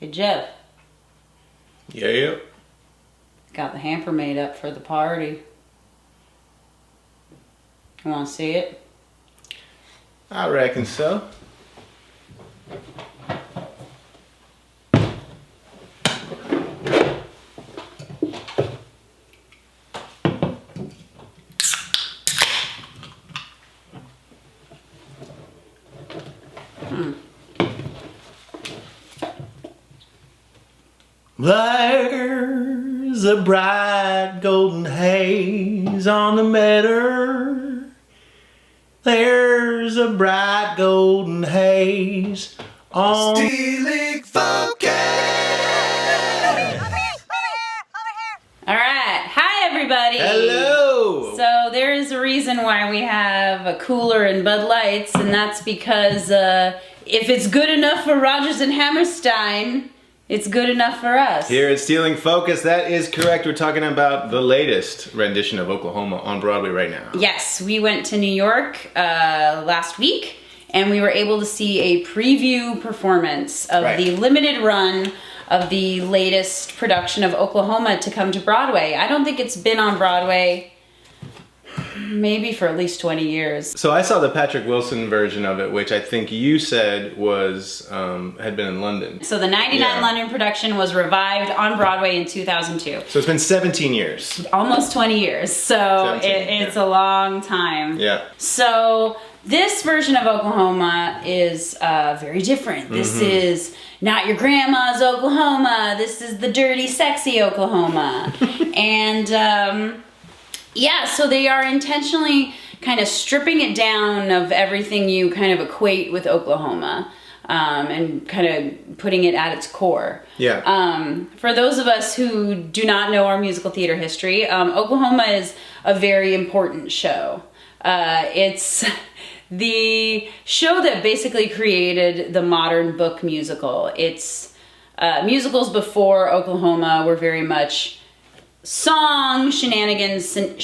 Hey, Jeff. Yeah. Got the hamper made up for the party. You want to see it? I reckon so. There's a bright golden haze on the meadow. There's a bright golden haze on Stealing Focus. All right. Hi, everybody. Hello. So there is a reason why we have a cooler and Bud Lights, and that's because if it's good enough for Rodgers and Hammerstein, it's good enough for us. Here at Stealing Focus, that is correct. We're talking about the latest rendition of Oklahoma on Broadway right now. Yes, we went to New York last week, and we were able to see a preview performance of the limited run of the latest production of Oklahoma to come to Broadway. I don't think it's been on Broadway maybe for at least 20 years. So I saw the Patrick Wilson version of it, which I think you said was had been in London. So the 99 London production was revived on Broadway in 2002. So it's been 17 years. Almost 20 years. So it's a long time. Yeah. So this version of Oklahoma is very different. This is not your grandma's Oklahoma. This is the dirty, sexy Oklahoma. And yeah, so they are intentionally kind of stripping it down of everything you kind of equate with Oklahoma, and kind of putting it at its core. Yeah. For those of us who do not know our musical theater history, Oklahoma is a very important show. It's the show that basically created the modern book musical. It's musicals before Oklahoma were very much song, shenanigans, song,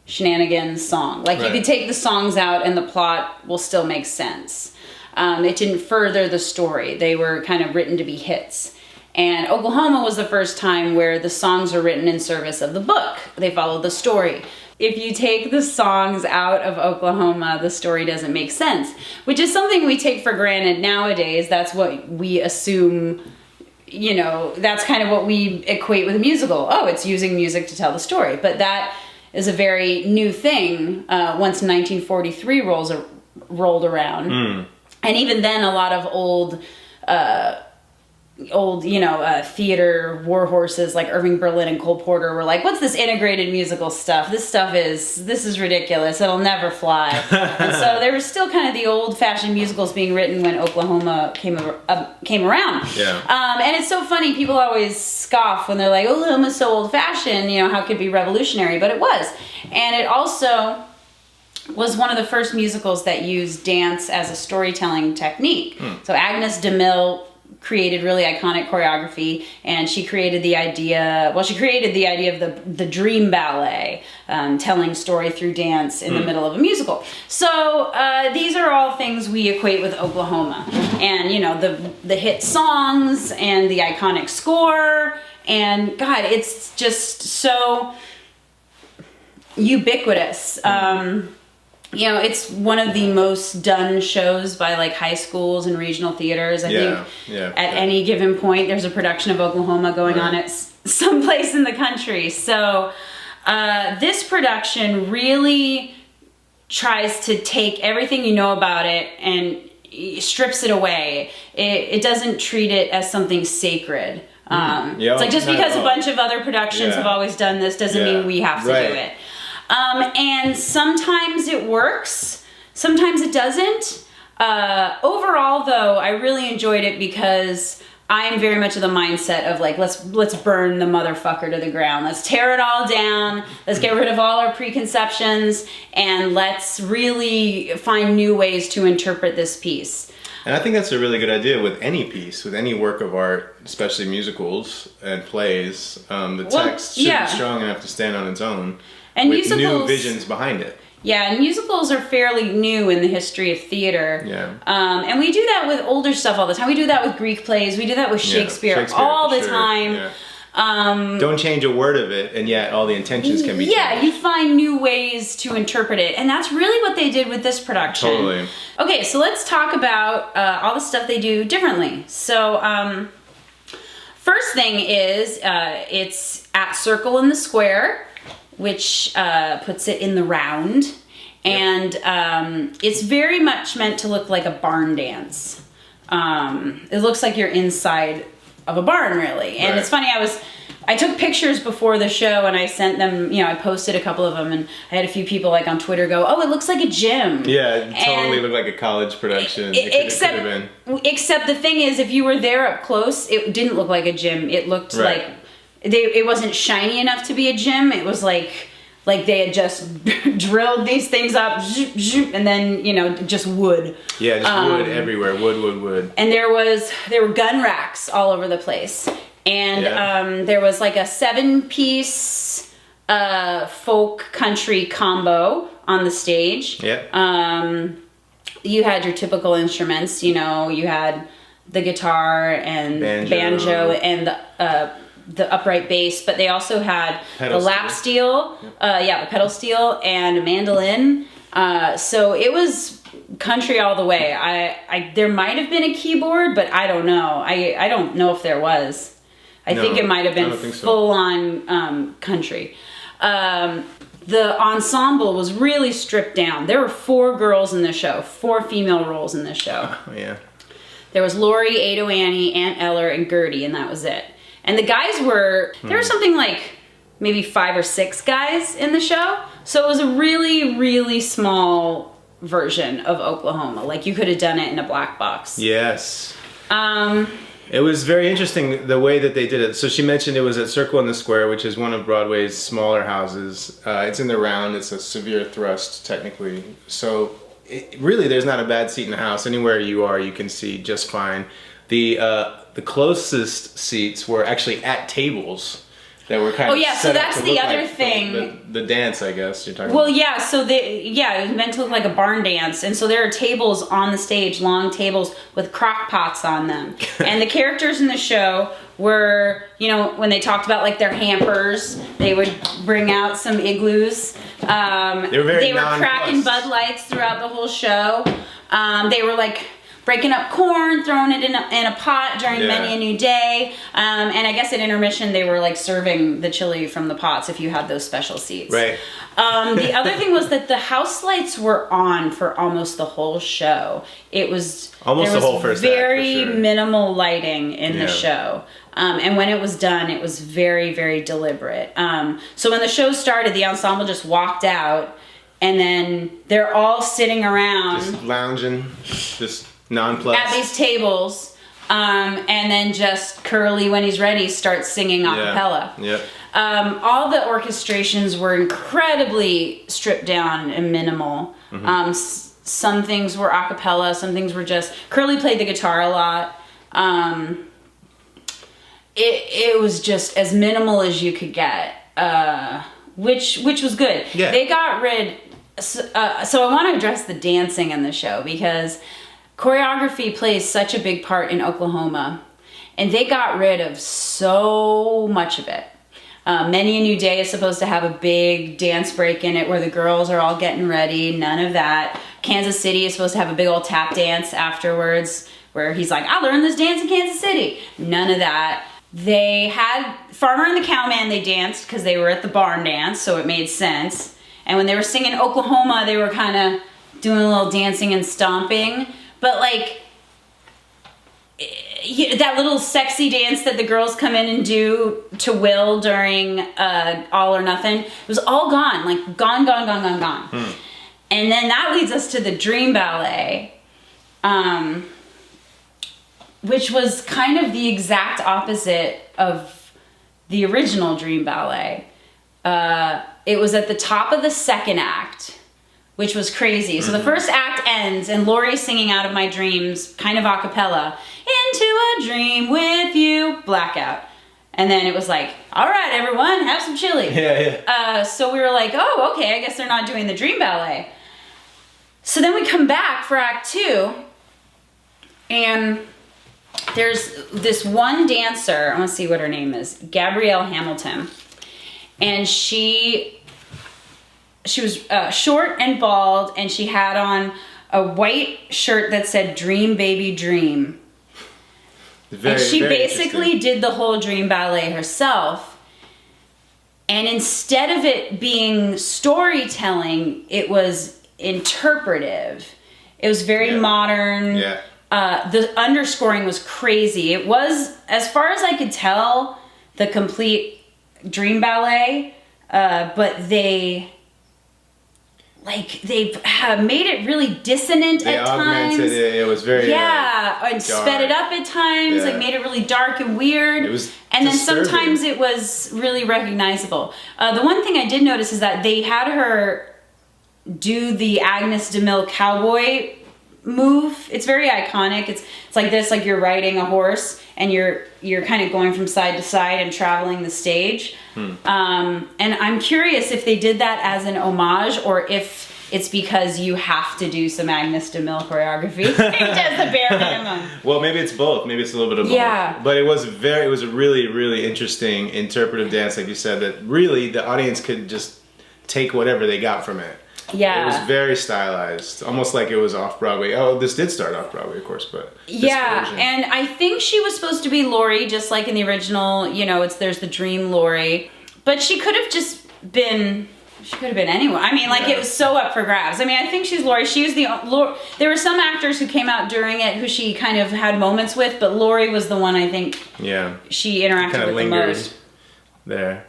shenanigans, song. Like you could take the songs out and the plot will still make sense. It didn't further the story. They were kind of written to be hits. And Oklahoma was the first time where the songs are written in service of the book. They followed the story. If you take the songs out of Oklahoma, the story doesn't make sense, which is something we take for granted nowadays. That's what we assume. You know, that's kind of what we equate with a musical. Oh, it's using music to tell the story. But that is a very new thing once 1943 rolled around. And even then, a lot of old theater war horses like Irving Berlin and Cole Porter were like, what's this integrated musical stuff? This is ridiculous. It'll never fly. And so there was still kind of the old-fashioned musicals being written when Oklahoma came around. Yeah. And it's so funny. People always scoff when they're like, Oklahoma's so old-fashioned, how could it be revolutionary? But it was. And it also was one of the first musicals that used dance as a storytelling technique. So Agnes DeMille created really iconic choreography, and she created the idea of the dream ballet, telling story through dance in the middle of a musical. So these are all things we equate with Oklahoma, and the hit songs and the iconic score, and God, it's just so ubiquitous. It's one of the most done shows by like high schools and regional theaters. I think at any given point there's a production of Oklahoma going on at someplace in the country. So this production really tries to take everything you know about it and strips it away. It doesn't treat it as something sacred. It's like just because a bunch of other productions have always done this doesn't mean we have to do it. And sometimes it works, sometimes it doesn't. Overall, though, I really enjoyed it because I am very much of the mindset of like, let's burn the motherfucker to the ground. Let's tear it all down. Let's get rid of all our preconceptions, and let's really find new ways to interpret this piece. And I think that's a really good idea with any piece, with any work of art, especially musicals and plays. The text should be strong enough to stand on its own, and with new visions behind it. Yeah, and musicals are fairly new in the history of theater. Yeah. And we do that with older stuff all the time. We do that with Greek plays. We do that with Shakespeare all the time. Yeah. Don't change a word of it, and yet all the intentions can be changed. Yeah, you find new ways to interpret it, and that's really what they did with this production. Totally. Okay, so let's talk about all the stuff they do differently. So, first thing is it's at Circle in the Square, which puts it in the round, and it's very much meant to look like a barn dance. It looks like you're inside of a barn, really. And It's funny, I took pictures before the show and I sent them, I posted a couple of them, and I had a few people like on Twitter go, "Oh, it looks like a gym." Yeah, it totally looked like a college production. Except the thing is, if you were there up close, it didn't look like a gym. It looked like it wasn't shiny enough to be a gym. It was like they had just drilled these things up, zoop, zoop, and then, just wood. Yeah, just wood everywhere. Wood. And there were gun racks all over the place. And there was like a 7-piece folk country combo on the stage. Yeah. You had your typical instruments, you had the guitar and banjo and the upright bass, but they also had the lap steel, the pedal steel, and a mandolin. So it was country all the way. I there might have been a keyboard, but I don't know. I don't know if there was. I think it might have been full on country. The ensemble was really stripped down. There were 4 girls in the show, 4 female roles in the show. Oh, yeah. There was Lori, Ado Annie, Aunt Eller, and Gertie, and that was it. And the guys there were something like maybe 5 or 6 guys in the show. So it was a really, really small version of Oklahoma. Like, you could have done it in a black box. Yes. It was very interesting the way that they did it. So she mentioned it was at Circle in the Square, which is one of Broadway's smaller houses. It's in the round. It's a severe thrust, technically. So really, there's not a bad seat in the house. Anywhere you are, you can see just fine. The closest seats were actually at tables that were kind of set so that's up to the look other like thing. The dance, I guess you're talking about. Well, yeah, so it was meant to look like a barn dance, and so there are tables on the stage, long tables with crock pots on them. And the characters in the show were, when they talked about like their hampers, they would bring out some igloos. They were cracking Bud Lights throughout the whole show. They were like breaking up corn, throwing it in a pot during Many a New Day. And I guess at intermission, they were like serving the chili from the pots if you had those special seats. Right. The other thing was that the house lights were on for almost the whole show. It was almost the whole first act, very minimal lighting in the show. And when it was done, it was very, very deliberate. So when the show started, the ensemble just walked out, and then they're all sitting around. Just lounging, just nonplussed. At these tables, and then just Curly, when he's ready, starts singing a cappella. Yeah. All the orchestrations were incredibly stripped down and minimal. Mm-hmm. Some things were a cappella, some things were just... Curly played the guitar a lot. It was just as minimal as you could get, which was good. Yeah. They got rid... So I want to address the dancing in the show, because choreography plays such a big part in Oklahoma, and they got rid of so much of it. Many a New Day is supposed to have a big dance break in it where the girls are all getting ready. None of that. Kansas City is supposed to have a big old tap dance afterwards where he's like, I learned this dance in Kansas City. None of that. They had Farmer and the Cowman, they danced because they were at the barn dance, so it made sense. And when they were singing Oklahoma, they were kind of doing a little dancing and stomping. But like, that little sexy dance that the girls come in and do to Will during All or Nothing, it was all gone. Like, gone. And then that leads us to the Dream Ballet, which was kind of the exact opposite of the original Dream Ballet. It was at the top of the second act, which was crazy. So the first act ends and Lori's singing Out of My Dreams, kind of a cappella, Into a Dream with You, blackout. And then it was like, all right, everyone, have some chili. So we were like, oh, okay, I guess they're not doing the Dream Ballet. So then we come back for Act 2, and there's this one dancer, I want to see what her name is, Gabrielle Hamilton. And she was short and bald, and she had on a white shirt that said "Dream Baby Dream." And she basically did the whole Dream Ballet herself. And instead of it being storytelling, it was interpretive. It was very modern. The underscoring was crazy. It was, as far as I could tell, the complete Dream Ballet, but they have made it really dissonant at times. They augmented it. It was very and sped it up at times. Like made it really dark and weird. It was and disturbing. Then sometimes it was really recognizable. The one thing I did notice is that they had her do the Agnes DeMille cowboy move. It's very iconic. It's like this, like you're riding a horse and you're kind of going from side to side and traveling the stage. And I'm curious if they did that as an homage or if it's because you have to do some Agnes DeMille choreography. It does the bare minimum. Well, maybe it's both. Maybe it's a little bit of both. Yeah. But it was a really, really interesting interpretive dance, like you said, that really the audience could just take whatever they got from it. Yeah. It was very stylized, almost like it was off Broadway. Oh, this did start off Broadway, of course, but version. And I think she was supposed to be Laurie, just like in the original. You know, there's the Dream Laurie, but she could have just been. She could have been anyone. I mean, like it was so up for grabs. I mean, I think she's Laurie. She was there were some actors who came out during it who she kind of had moments with, but Laurie was the one I think. Yeah. She interacted with the most. There.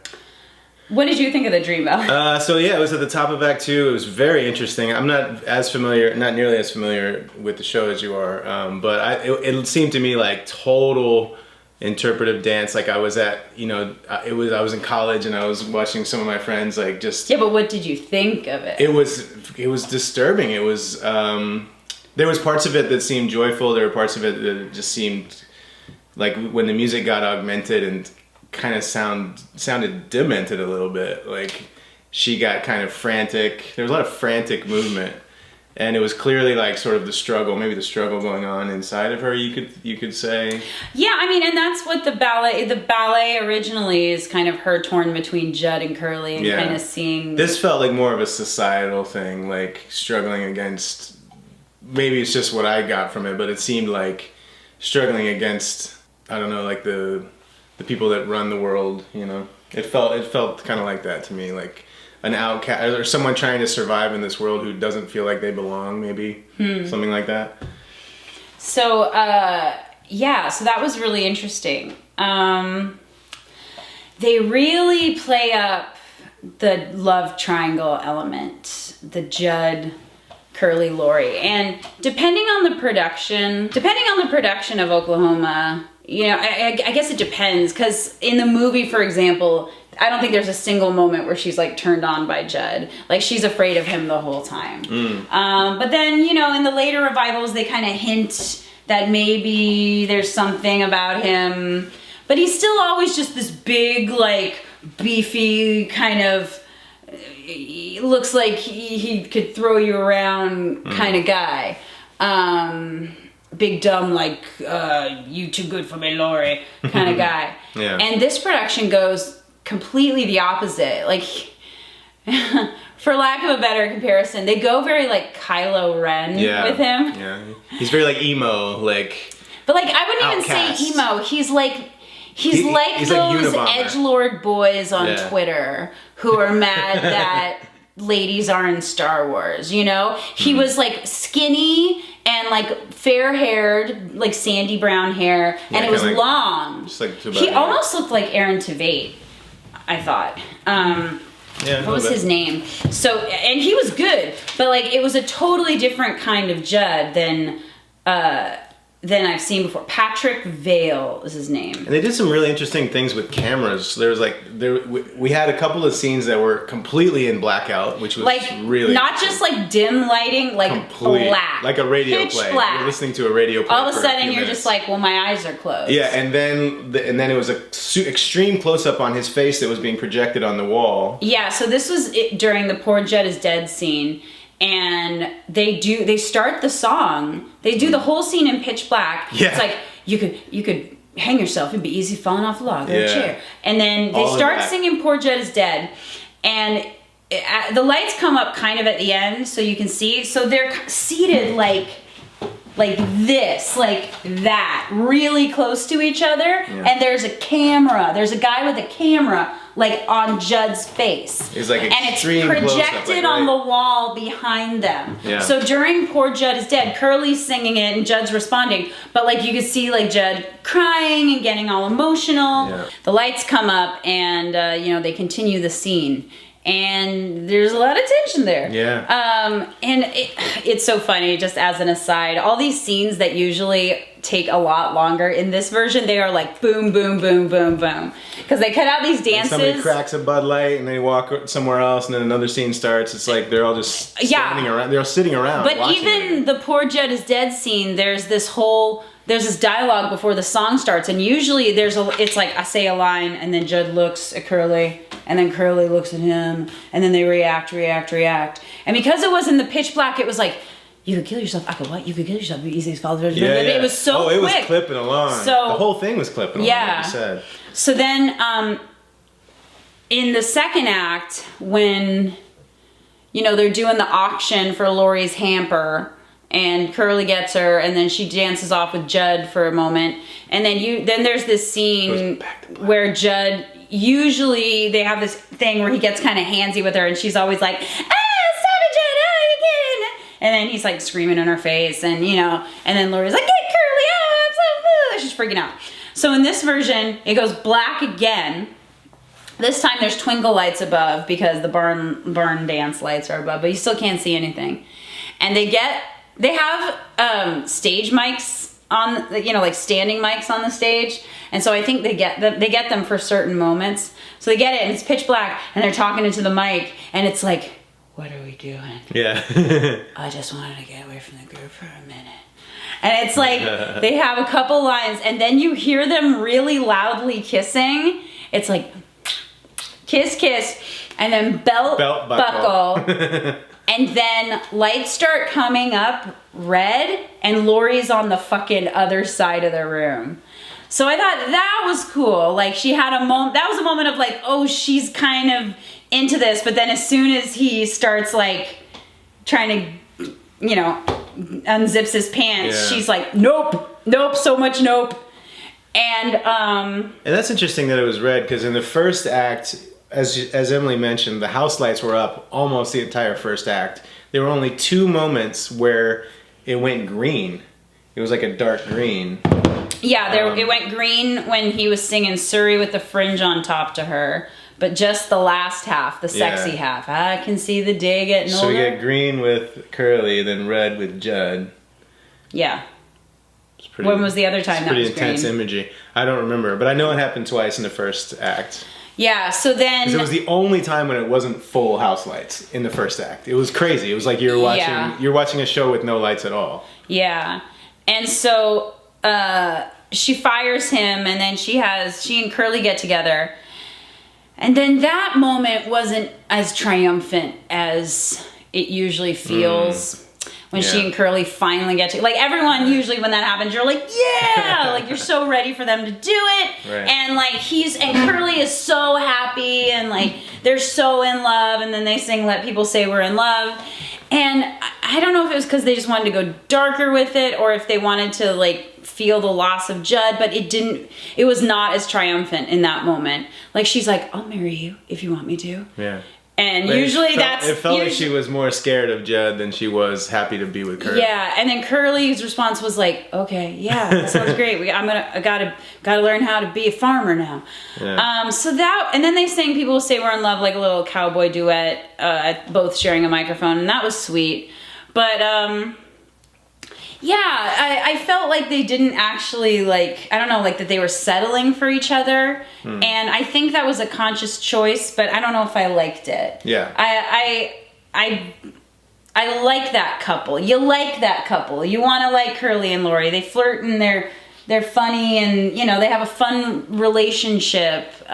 What did you think of the Dream Ballet? So yeah, it was at the top of Act 2. It was very interesting. I'm not nearly as familiar with the show as you are, but it seemed to me like total interpretive dance. Like I was at, I was in college and I was watching some of my friends like just. Yeah, but what did you think of it? It was disturbing. It was there was parts of it that seemed joyful. There were parts of it that just seemed like when the music got augmented and kind of sounded demented a little bit. Like she got kind of frantic. There was a lot of frantic movement, and it was clearly like sort of the struggle going on inside of her. You could say. Yeah, I mean, and that's what the ballet originally is, kind of her torn between Judd and Curly, and kind of seeing. This felt like more of a societal thing, like struggling against. Maybe it's just what I got from it, but it seemed like struggling against. I don't know, like the people that run the world, It felt kind of like that to me, like an outcast or someone trying to survive in this world who doesn't feel like they belong, maybe. Something like that. So, so that was really interesting. They really play up the love triangle element, the Judd, Curly, Laurie, and depending on the production of Oklahoma, I guess it depends, because in the movie, for example, I don't think there's a single moment where she's like turned on by Judd. Like she's afraid of him the whole time. But then, in the later revivals, they kind of hint that maybe there's something about him, but he's still always just this big, like beefy kind of, he looks like he could throw you around kind of guy. Big dumb, like, you too good for me, Laurie, kind of guy. Yeah. And this production goes completely the opposite. Like, for lack of a better comparison, they go very, like, Kylo Ren with him. Yeah, he's very, like, emo, like, but, like, I wouldn't outcast. even say emo. He's like... He's like those edgelord boys on Twitter who are mad that ladies are in Star Wars, He was like skinny and like fair-haired, like sandy brown hair, and it was like, long. Just like he almost looked like Aaron Tveit, I thought. What was his name? So, and he was good, but like it was a totally different kind of Judd than than I've seen before. Patrick Vale is his name. And they did some really interesting things with cameras. There was we had a couple of scenes that were completely in blackout, which was really not just like dim lighting, like black, like a radio pitch play. Black. You're listening to a radio play. All of a sudden, you're just like, well, my eyes are closed. Yeah, and then it was a extreme close up on his face that was being projected on the wall. Yeah, so this was during the Poor Judd is Dead scene. And they start the song. They do the whole scene in pitch black. Yeah. It's like you could hang yourself. It'd be easy falling off a log or a chair. And then they start singing Poor Judd is Dead. And the lights come up kind of at the end so you can see. So they're seated like this, like that, really close to each other. Yeah. And there's a camera. There's a guy with a camera like on Judd's face. It's like extreme and it's projected on the wall behind them. Yeah. So during Poor Judd is Dead, Curly's singing it and Judd's responding, but like you could see like Judd crying and getting all emotional. Yeah. The lights come up and they continue the scene. And there's a lot of tension there. Yeah. And it's so funny, just as an aside, all these scenes that usually take a lot longer, in this version, they are like boom, boom, boom, boom, boom. Because they cut out these dances. And somebody cracks a Bud Light and they walk somewhere else and then another scene starts. It's like they're all just standing around. They're all sitting around. But even the Poor Judd is Dead scene, there's this dialogue before the song starts, and usually it's like I say a line and then Judd looks at Curly and then Curly looks at him and then they react. And because it was in the pitch black, it was like, you could kill yourself. I could what? You could kill yourself. It'd be easy as follow. Yeah. It was so quick. It was clipping along. So, the whole thing was clipping along, like you said. So then in the second act, when they're doing the auction for Laurie's hamper, and Curly gets her, and then she dances off with Judd for a moment, and then there's this scene where Judd, usually they have this thing where he gets kind of handsy with her, and she's always like, stop it, Judd, again. And then he's like screaming in her face, and and then Laurie's like, get Curly, she's freaking out. So in this version, it goes black again. This time there's twinkle lights above because the barn dance lights are above, but you still can't see anything. And they have stage mics on, like standing mics on the stage, and so I think they get them for certain moments. So they get it, and it's pitch black, and they're talking into the mic, and it's like, what are we doing? Yeah. I just wanted to get away from the group for a minute. And it's like they have a couple lines, and then you hear them really loudly kissing. It's like kiss, kiss, and then belt buckle. And then lights start coming up red, and Laurie's on the fucking other side of the room. So I thought that was cool. Like, she had that was a moment of like, oh, she's kind of into this. But then as soon as he starts like trying to, unzips his pants, she's like, nope, so much nope. And that's interesting that it was red, because in the first act, as Emily mentioned, the house lights were up almost the entire first act. There were only 2 moments where it went green. It was like a dark green. Yeah, it went green when he was singing Surrey with the fringe on top to her. But just the last half, the sexy half. I can see the day getting older. So we get green with Curly, then red with Judd. Yeah. When was the other time that was green? Pretty intense imagery. I don't remember, but I know it happened twice in the first act. Yeah, so then... Because it was the only time when it wasn't full house lights in the first act. It was crazy. It was like you're watching a show with no lights at all. Yeah. And so she fires him, and then she and Curly get together. And then that moment wasn't as triumphant as it usually feels when she and Curly finally get to... Like, everyone usually when that happens, you're like, yeah! Like, you're so ready for them to do it. Right. And, like, and Curly is so happy, and, like, they're so in love, and then they sing Let People Say We're in Love. And I don't know if it was because they just wanted to go darker with it, or if they wanted to, like, feel the loss of Judd, but it was not as triumphant in that moment. Like, she's like, I'll marry you if you want me to. Yeah. And but usually it felt like she was more scared of Judd than she was happy to be with Curly. Yeah, and then Curly's response was like, okay, yeah, that sounds great. I gotta learn how to be a farmer now. Yeah. And then they sang People Say We're in Love, like a little cowboy duet, both sharing a microphone, and that was sweet. But Yeah, I felt like they didn't actually, like, I don't know, like that they were settling for each other. And I think that was a conscious choice, but I don't know if I liked it. Yeah. I like that couple. You like that couple. You want to like Curly and Lori. They flirt and they're funny, and, you know, they have a fun relationship. So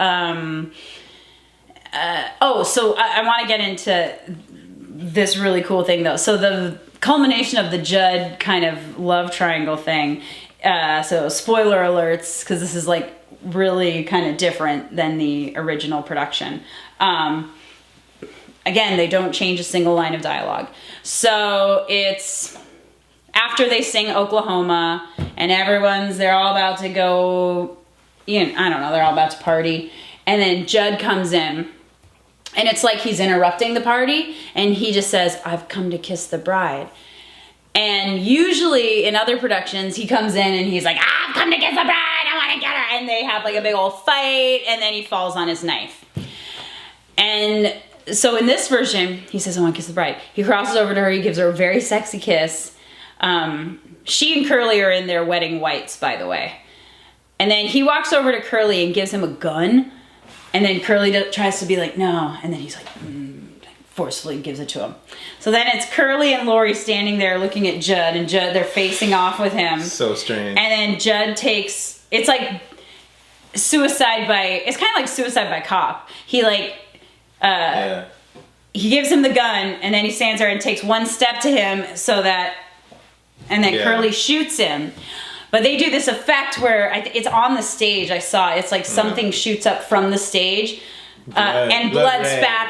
I want to get into this really cool thing, though. So the culmination of the Judd kind of love triangle thing. So spoiler alerts, because this is like really kind of different than the original production. Again, they don't change a single line of dialogue. So it's after they sing Oklahoma, and they're all about to go, you know, I don't know, they're all about to party. And then Judd comes in, and it's like he's interrupting the party, and he just says, "I've come to kiss the bride." And usually in other productions, he comes in and he's like, "I've come to kiss the bride, I want to get her." And they have like a big old fight, and then he falls on his knife. And so in this version, he says, "I want to kiss the bride." He crosses over to her, he gives her a very sexy kiss. She and Curly are in their wedding whites, by the way. And then he walks over to Curly and gives him a gun. And then Curly tries to be like, "No." And then he's like, forcefully gives it to him. So then it's Curly and Lori standing there looking at Judd, and they're facing off with him. So strange. And then Judd it's like suicide it's kind of like suicide by cop. He he gives him the gun, and then he stands there and takes one step to him and then Curly shoots him. But they do this effect where it's on the stage. I saw it's like something shoots up from the stage, and blood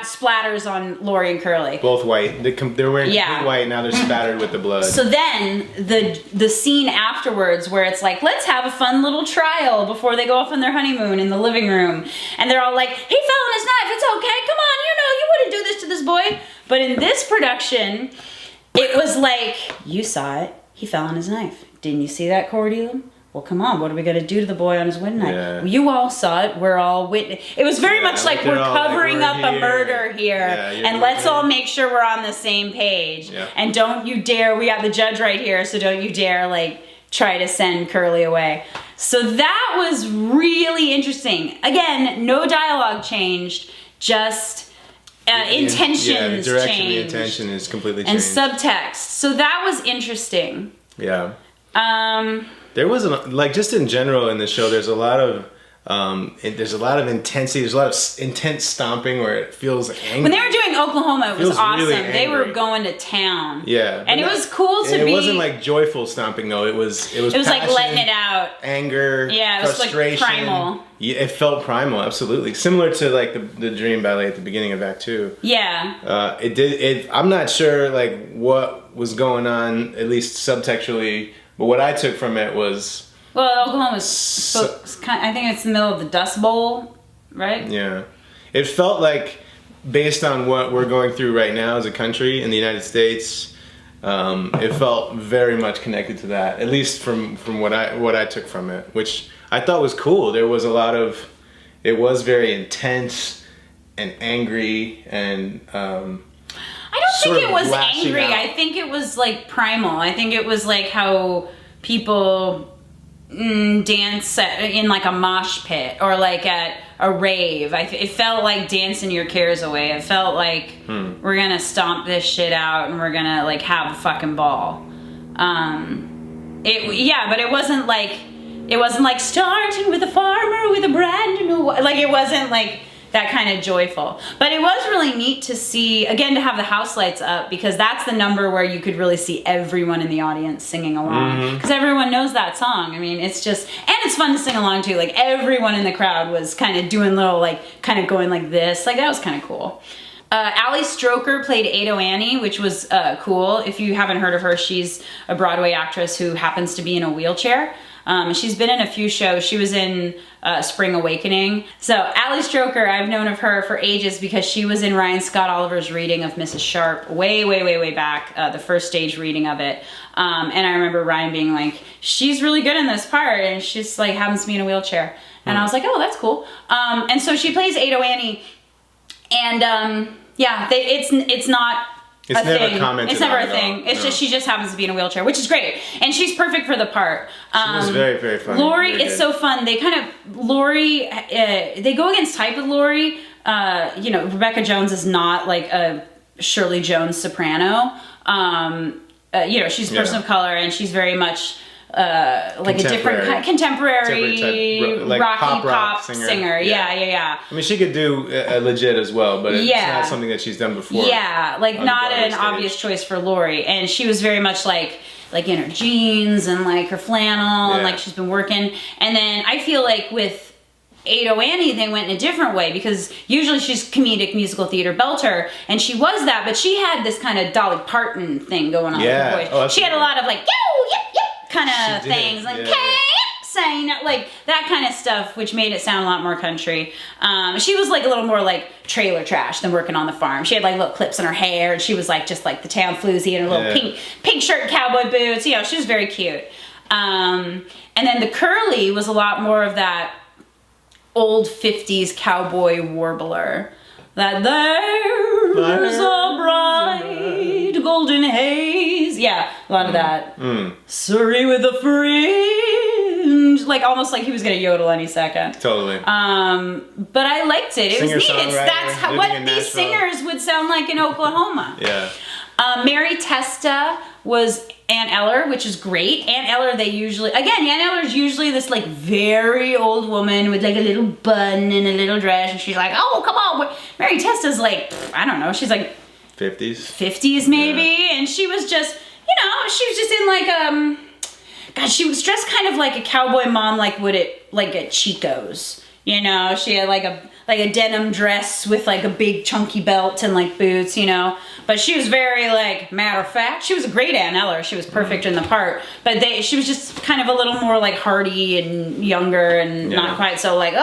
splatters on Lori and Curly. Both white. They're wearing complete white. Now they're spattered with the blood. So then the scene afterwards, where it's like, let's have a fun little trial before they go off on their honeymoon in the living room, and they're all like, "He fell on his knife. It's okay. Come on, you wouldn't do this to this boy." But in this production, it was like, you saw it. He fell on his knife. Didn't you see that, Cordelia? Well, come on. What are we going to do to the boy on his wedding night? Yeah. Well, you all saw it. We're all witness. It was very much like we're covering up a murder here. And let's all make sure we're on the same page. Yeah. And don't you dare, we got the judge right here, so don't you dare, like, try to send Curly away. So that was really interesting. Again, no dialogue changed, just intentions changed. Yeah, the direction, the intention is completely changed. And subtext. So that was interesting. Yeah. There wasn't, like, just in general in the show, there's a lot of intensity. There's a lot of intense stomping where it feels angry. When they were doing Oklahoma, it was awesome. Really they were going to town. Yeah. And it was cool to be. It wasn't like joyful stomping though. It was passion, like letting it out. Anger. Yeah, it was frustration. like primal. Yeah, it felt primal, absolutely. Similar to like the Dream Ballet at the beginning of Act 2. Yeah. I'm not sure like what was going on, at least subtextually, but what I took from it was. Well, Oklahoma was I think it's the middle of the Dust Bowl, right? Yeah. It felt like, based on what we're going through right now as a country in the United States, it felt very much connected to that, at least from what I took from it, which I thought was cool. There was it was very intense and angry and I don't think it was angry. I think it was like primal. I think it was like how people dance in like a mosh pit or like at a rave. It felt like dancing your cares away. It felt like we're gonna stomp this shit out and we're gonna like have a fucking ball. But it wasn't like starting with a farmer with a brand new, like it wasn't like that kind of joyful. But it was really neat to see, again, to have the house lights up, because that's the number where you could really see everyone in the audience singing along. Because everyone knows that song. I mean, it's just, and it's fun to sing along to. Like, everyone in the crowd was kind of doing little, like, kind of going like this. Like, that was kind of cool. Ali Stroker played Ado Annie, which was cool. If you haven't heard of her, she's a Broadway actress who happens to be in a wheelchair. She's been in a few shows. She was in Spring Awakening. So Ali Stroker, I've known of her for ages because she was in Ryan Scott Oliver's reading of Mrs. Sharp way back, the first stage reading of it. And I remember Ryan being like, she's really good in this part, and she just like happens to be in a wheelchair. And I was like, oh, that's cool. And so she plays Ado Annie, and it's not It's never commented It's never on a thing. It's just she just happens to be in a wheelchair, which is great, and she's perfect for the part. She was very, very funny. Lori, it's so fun. They they go against type with Lori. Rebecca Jones is not like a Shirley Jones soprano. She's a person of color, and she's very much like a different kind of contemporary like rocky pop singer. Yeah. I mean, she could do legit as well, but it's not something that she's done before. Yeah, like not an obvious choice for Lori, and she was very much like in her jeans and like her flannel and like she's been working. And then I feel like with Ado Annie, they went in a different way, because usually she's comedic musical theater belter, and she was that, but she had this kind of Dolly Parton thing going on with her voice. Oh, she had a lot of like yep kind of things, like saying like that kind of stuff, which made it sound a lot more country. She was like a little more like Trailer Trash than Working on the Farm. She had like little clips in her hair, and she was like just like the town floozy and a little pink shirt and cowboy boots. She was very cute. And then the curly was a lot more of that old 50s cowboy warbler. That there's a bright golden haze. Yeah, a lot of that. Surrey with a fringe. Like almost like he was gonna yodel any second. Totally. But I liked it. It was neat. That's what these singers would sound like in Oklahoma. Yeah. Mary Testa was Aunt Eller, which is great. Aunt Eller, Aunt Eller's usually this like very old woman with like a little bun and a little dress, and she's like, oh, come on. Mary Testa's like, I don't know, she's like 50s maybe, and she was just, she was just in like, she was dressed kind of like a cowboy mom, like at Chico's. She had like a denim dress with like a big chunky belt and like boots, but she was very like matter of fact. She was a great Aunt Eller. She was perfect in the part, but she was just kind of a little more like hearty and younger and not quite so like so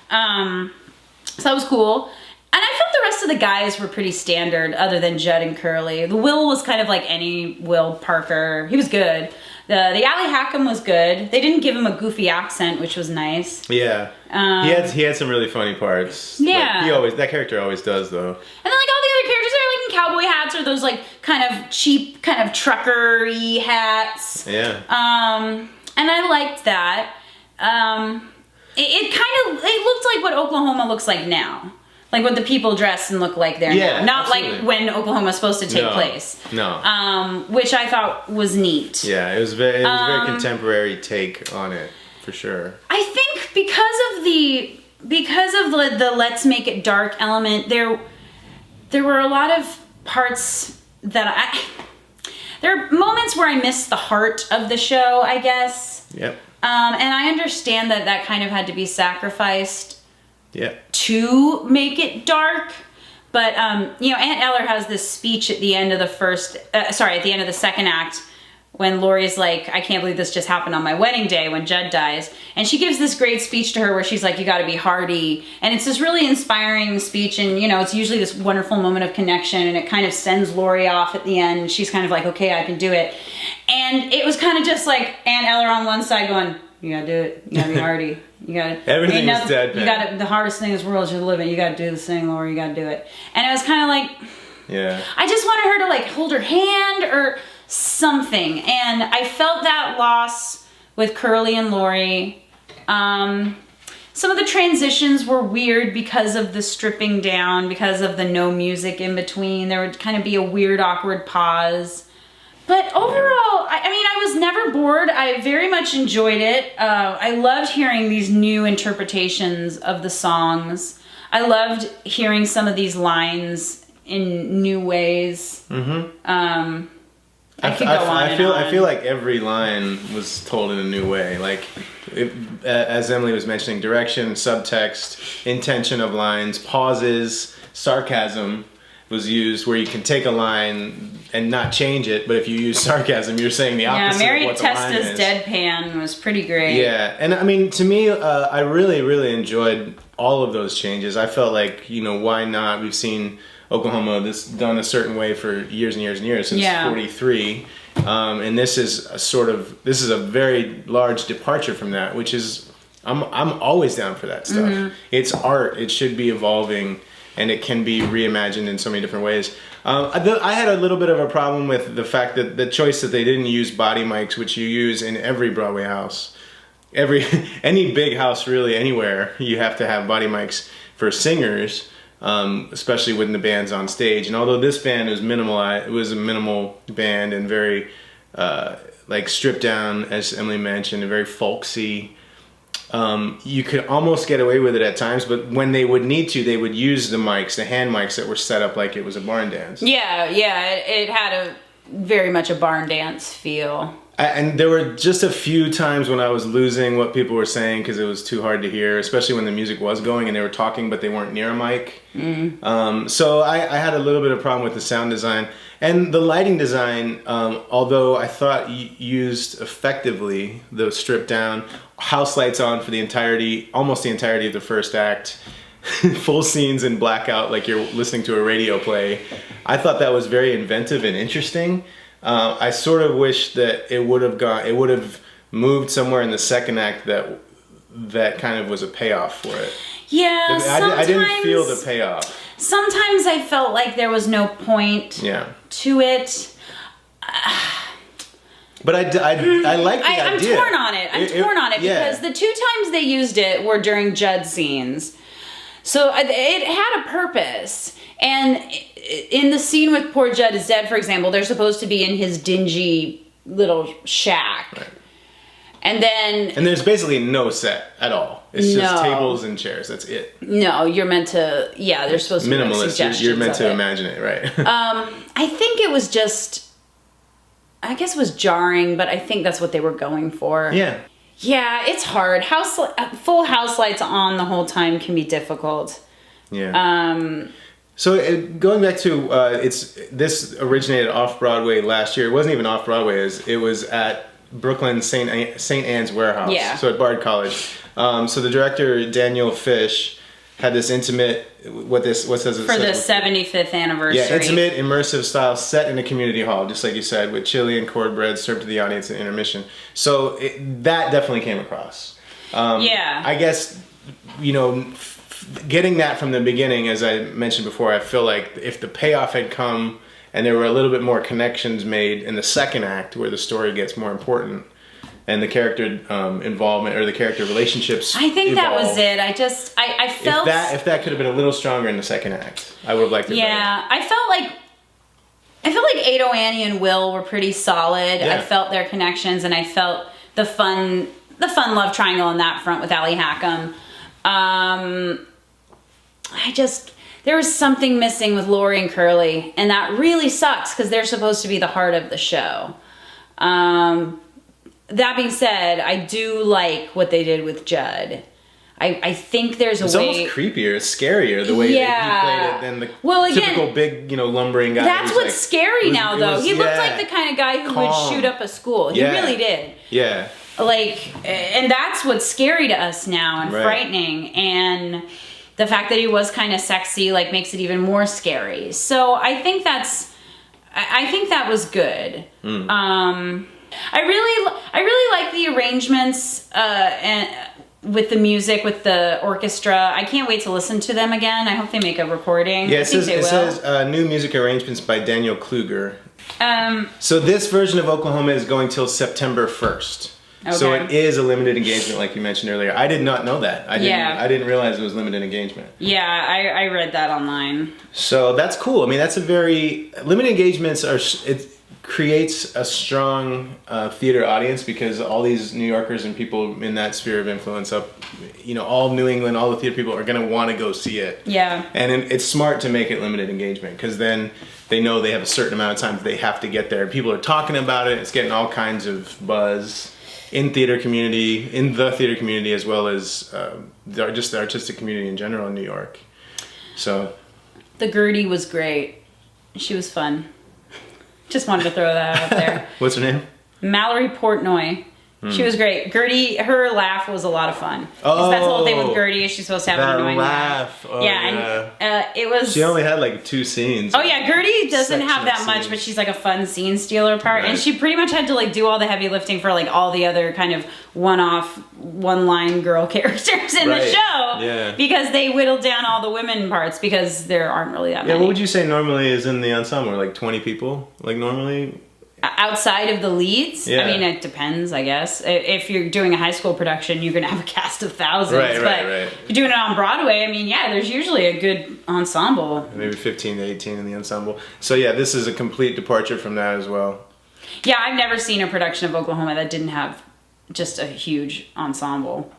that was cool. And I felt the rest of the guys were pretty standard, other than Judd and Curly. The Will was kind of like any Will Parker. He was good. The Ally Hackham was good. They didn't give him a goofy accent, which was nice. Yeah. He had some really funny parts. Yeah. Like, that character always does, though. And then like all the other characters are like in cowboy hats, or those like kind of cheap, kind of trucker-y hats. Yeah. And I liked that. It looked like what Oklahoma looks like now. Like what the people dress and look like there now. Not absolutely. like when Oklahoma's supposed to take place. No. Which I thought was neat. Yeah, it was very contemporary take on it, for sure. I think because of the let's make it dark element, there were a lot of parts that there are moments where I missed the heart of the show, I guess. Yep. And I understand that kind of had to be sacrificed. Yeah. To make it dark, but Aunt Eller has this speech at the end of at the end of the second act, when Lori's like, I can't believe this just happened on my wedding day, when Judd dies, and she gives this great speech to her where she's like, you got to be hardy, and it's this really inspiring speech, and it's usually this wonderful moment of connection, and it kind of sends Lori off at the end, and she's kind of like, okay, I can do it, and it was kind of just like Aunt Eller on one side going, you gotta do it. You gotta be hardy. You gotta. Everything is dead. You gotta. The hardest thing in this world is to live it. You gotta do this thing, Laura. You gotta do it. And it was kind of like. Yeah. I just wanted her to like hold her hand or something, and I felt that loss with Curly and Lori. Some of the transitions were weird because of the stripping down, because of the no music in between. There would kind of be a weird, awkward pause. But overall, I was never bored. I very much enjoyed it. I loved hearing these new interpretations of the songs. I loved hearing some of these lines in new ways. Mm-hmm. I could go on and on. I feel like every line was told in a new way. Like, as Emily was mentioning, direction, subtext, intention of lines, pauses, sarcasm was used, where you can take a line and not change it, but if you use sarcasm, you're saying the opposite of what the line is. Mary Testa's deadpan was pretty great. Yeah, and I mean, to me, I really, really enjoyed all of those changes. I felt like, why not? We've seen Oklahoma this done a certain way for years and years and years, since 43. And this is a very large departure from that, which is, I'm always down for that stuff. Mm-hmm. It's art. It should be evolving. and it can be reimagined in so many different ways. I had a little bit of a problem with the fact that the choice that they didn't use body mics, which you use in every Broadway house. Any big house really, anywhere, you have to have body mics for singers, especially when the band's on stage. And although this band was minimal, it was a minimal band and very like stripped down, as Emily mentioned, and very folksy. You could almost get away with it at times, but when they would need to, they would use the mics, the hand mics that were set up like it was a barn dance. Yeah, it had very much a barn dance feel. And there were just a few times when I was losing what people were saying because it was too hard to hear, especially when the music was going and they were talking but they weren't near a mic. So I had a little bit of problem with the sound design. And the lighting design, although I thought used effectively the stripped down house lights on for almost the entirety of the first act, full scenes in blackout like you're listening to a radio play. I thought that was very inventive and interesting. I sort of wish that it would have moved somewhere in the second act that kind of was a payoff for it. Yeah, I didn't feel the payoff. Sometimes I felt like there was no point to it. But I like the idea. I'm torn on it. Because the two times they used it were during Judd scenes. So it had a purpose. And in the scene with Poor Judd is Dead, for example, they're supposed to be in his dingy little shack. Right. And there's basically no set at all. It's just tables and chairs. That's it. No, you're meant to, they're supposed to be minimalist. You're meant to imagine it, right? I think it was just, I guess it was jarring, but I think that's what they were going for. Yeah. Yeah, it's hard. Full house lights on the whole time can be difficult. Yeah. So going back to this originated off Broadway last year. It wasn't even off Broadway. It was at Brooklyn St. Anne's Warehouse. Yeah. So at Bard College. So the director Daniel Fish had this intimate what says it for the 75th anniversary. Yeah, intimate, immersive style set in a community hall, just like you said, with chili and cornbread served to the audience at intermission. So that definitely came across. I guess getting that from the beginning, as I mentioned before, I feel like if the payoff had come and there were a little bit more connections made in the second act where the story gets more important and the character involvement or the character relationships I think evolve, that was it. I felt... If that could have been a little stronger in the second act, I would have liked it better. I felt like Ado, Annie, and Will were pretty solid. Yeah. I felt their connections, and I felt the fun love triangle on that front with Allie Hackham. There was something missing with Lori and Curly, and that really sucks because they're supposed to be the heart of the show. That being said, I do like what they did with Judd. I think there's a way... It's almost creepier, scarier, the way that he played it than the typical big, lumbering guy. That's what's scary now, though. He looked like the kind of guy who would shoot up a school. He really did. Yeah. And that's what's scary to us now and frightening. And the fact that he was kind of sexy, makes it even more scary. So I think that was good. I really like the arrangements and with the music, with the orchestra. I can't wait to listen to them again. I hope they make a recording. Yeah, it says new music arrangements by Daniel Kluger. So this version of Oklahoma is going till September 1st. Okay. So it is a limited engagement, like you mentioned earlier. I did not know that. I didn't realize it was limited engagement. Yeah, I read that online. So that's cool. I mean, that's a very... Limited engagements it creates a strong theater audience because all these New Yorkers and people in that sphere of influence all New England, all the theater people are going to want to go see it. Yeah. And it's smart to make it limited engagement because then they know they have a certain amount of time that they have to get there. People are talking about it. It's getting all kinds of buzz in the theater community, as well as just the artistic community in general in New York. So the Gertie was great. She was fun. Just wanted to throw that out there. What's her name? Mallory Portnoy. She was great. Gertie, her laugh was a lot of fun. Oh, that's the whole thing with Gertie. Is she's supposed to have an annoying laugh. Oh, yeah. And it was. She only had like 2 scenes. Oh yeah, Gertie doesn't have that much, but she's like a fun scene stealer part, and she pretty much had to like do all the heavy lifting for like all the other kind of one-off, one-line girl characters in the show. Yeah. Because they whittled down all the women parts because there aren't really that many. Yeah. What would you say normally is in the ensemble? Like 20 people? Like normally. Outside of the leads? Yeah. I mean, it depends, I guess. If you're doing a high school production, you're going to have a cast of thousands. Right. If you're doing it on Broadway, I mean, yeah, there's usually a good ensemble. Maybe 15 to 18 in the ensemble. So yeah, this is a complete departure from that as well. Yeah, I've never seen a production of Oklahoma that didn't have just a huge ensemble.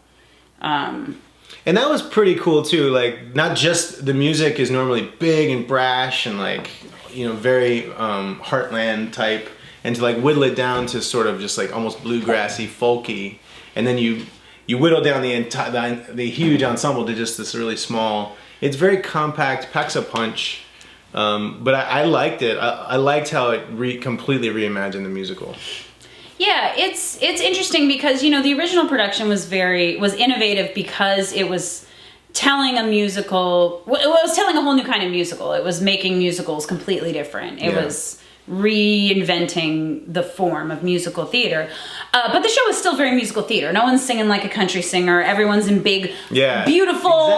And that was pretty cool too. Like, not just the music is normally big and brash and like, you know, very heartland type. And to like whittle it down to sort of just like almost bluegrassy, folky, and then you whittle down the huge ensemble to just this really small. It's very compact, packs a punch, but I liked it. I liked how it completely reimagined the musical. Yeah, it's interesting because, you know, the original production was innovative because it was telling a musical. Well, it was telling a whole new kind of musical. It was making musicals completely different. It was reinventing the form of musical theater. But the show is still very musical theater. No one's singing like a country singer. Everyone's in big, beautiful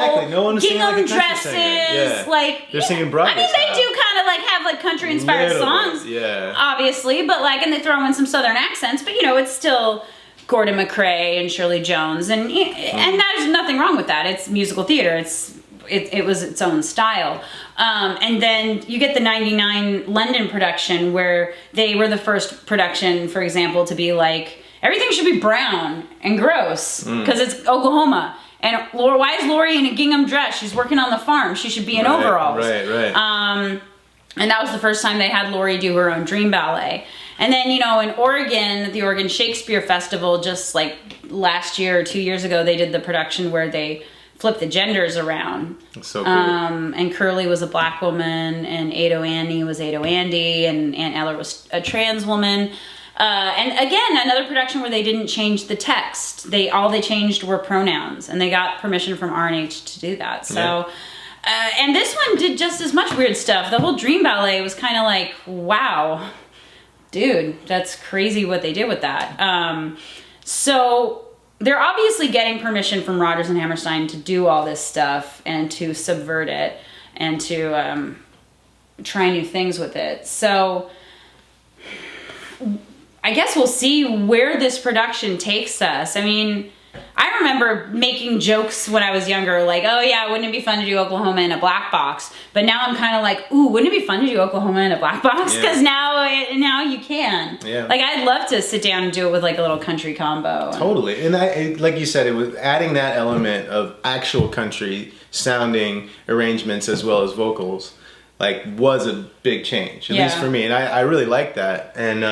gingham dresses. Yeah. Like, they're singing Broadway. I mean, they do kind of like have like country inspired songs, obviously, but like, and they throw in some southern accents, but you know, it's still Gordon McRae and Shirley Jones, and there's nothing wrong with that. It's musical theater. It was its own style. And then you get the 99 London production where they were the first production, for example, to be like, everything should be brown and gross because it's Oklahoma. And why is Lori in a gingham dress? She's working on the farm. She should be in overalls. Right. And that was the first time they had Lori do her own dream ballet. And then, you know, in Oregon, at the Oregon Shakespeare Festival, just like last year or 2 years ago, they did the production where they flip the genders around. That's so cool. And Curly was a black woman, and Ado Annie was Ado Andy, and Aunt Eller was a trans woman. And again, another production where they didn't change the text. All they changed were pronouns, and they got permission from R&H to do that. So, and this one did just as much weird stuff. The whole Dream Ballet was kind of like, wow, dude, that's crazy what they did with that. So they're obviously getting permission from Rodgers and Hammerstein to do all this stuff and to subvert it and to try new things with it. So I guess we'll see where this production takes us. I mean, I remember making jokes when I was younger, like, oh yeah, wouldn't it be fun to do Oklahoma in a black box? But now I'm kind of like, ooh, wouldn't it be fun to do Oklahoma in a black box? Because now you can. Yeah. Like, I'd love to sit down and do it with like a little country combo. Totally. And like you said, it was adding that element of actual country sounding arrangements as well as vocals. Like, was a big change, at least for me. And I really like that. And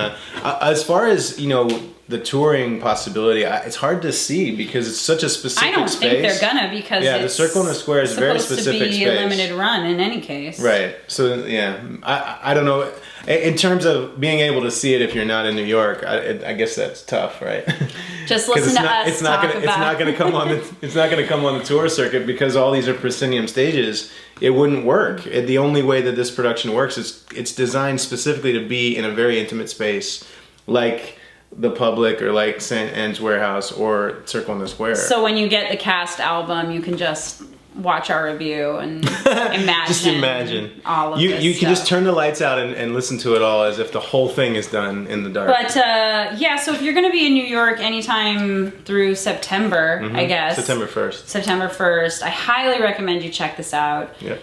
as far as, you know, the touring possibility, it's hard to see because it's such a specific space. I don't think they're gonna, because the Circle in the Square is a very specific space. Supposed to be a limited run in any case. Right. So, yeah, I don't know. In terms of being able to see it if you're not in New York, I guess that's tough, right? Just listen to us It's not going to come on the tour circuit because all these are proscenium stages. It wouldn't work. The only way that this production works is it's designed specifically to be in a very intimate space, like the Public or like St. Anne's Warehouse or Circle in the Square. So when you get the cast album, you can just watch our review and imagine all of this You can just turn the lights out and listen to it all as if the whole thing is done in the dark. But so if you're going to be in New York anytime through September, I guess. September 1st. I highly recommend you check this out. Yep.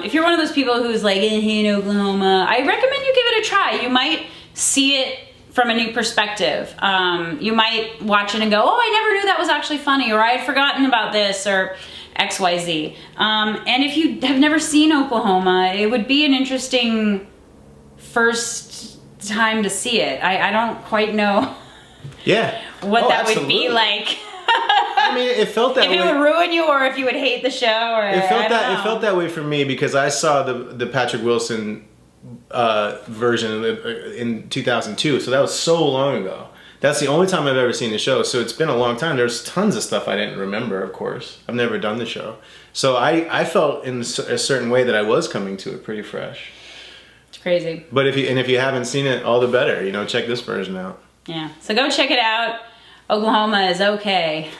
If you're one of those people who's like, in Oklahoma, I recommend you give it a try. You might see it from a new perspective. You might watch it and go, oh, I never knew that was actually funny, or I had forgotten about this, or XYZ. And if you have never seen Oklahoma, it would be an interesting first time to see it. I don't quite know what that would be like. I mean, it felt that way. If it would ruin you, or if you would hate the show, or it felt that way for me because I saw the Patrick Wilson version in 2002, so that was so long ago That's the only time I've ever seen the show, so it's been a long time. There's tons of stuff I didn't remember, of course. I've never done the show. So I felt in a certain way that I was coming to it pretty fresh. It's crazy. But if you haven't seen it, all the better. You know, check this version out. Yeah. So go check it out. Oklahoma is okay.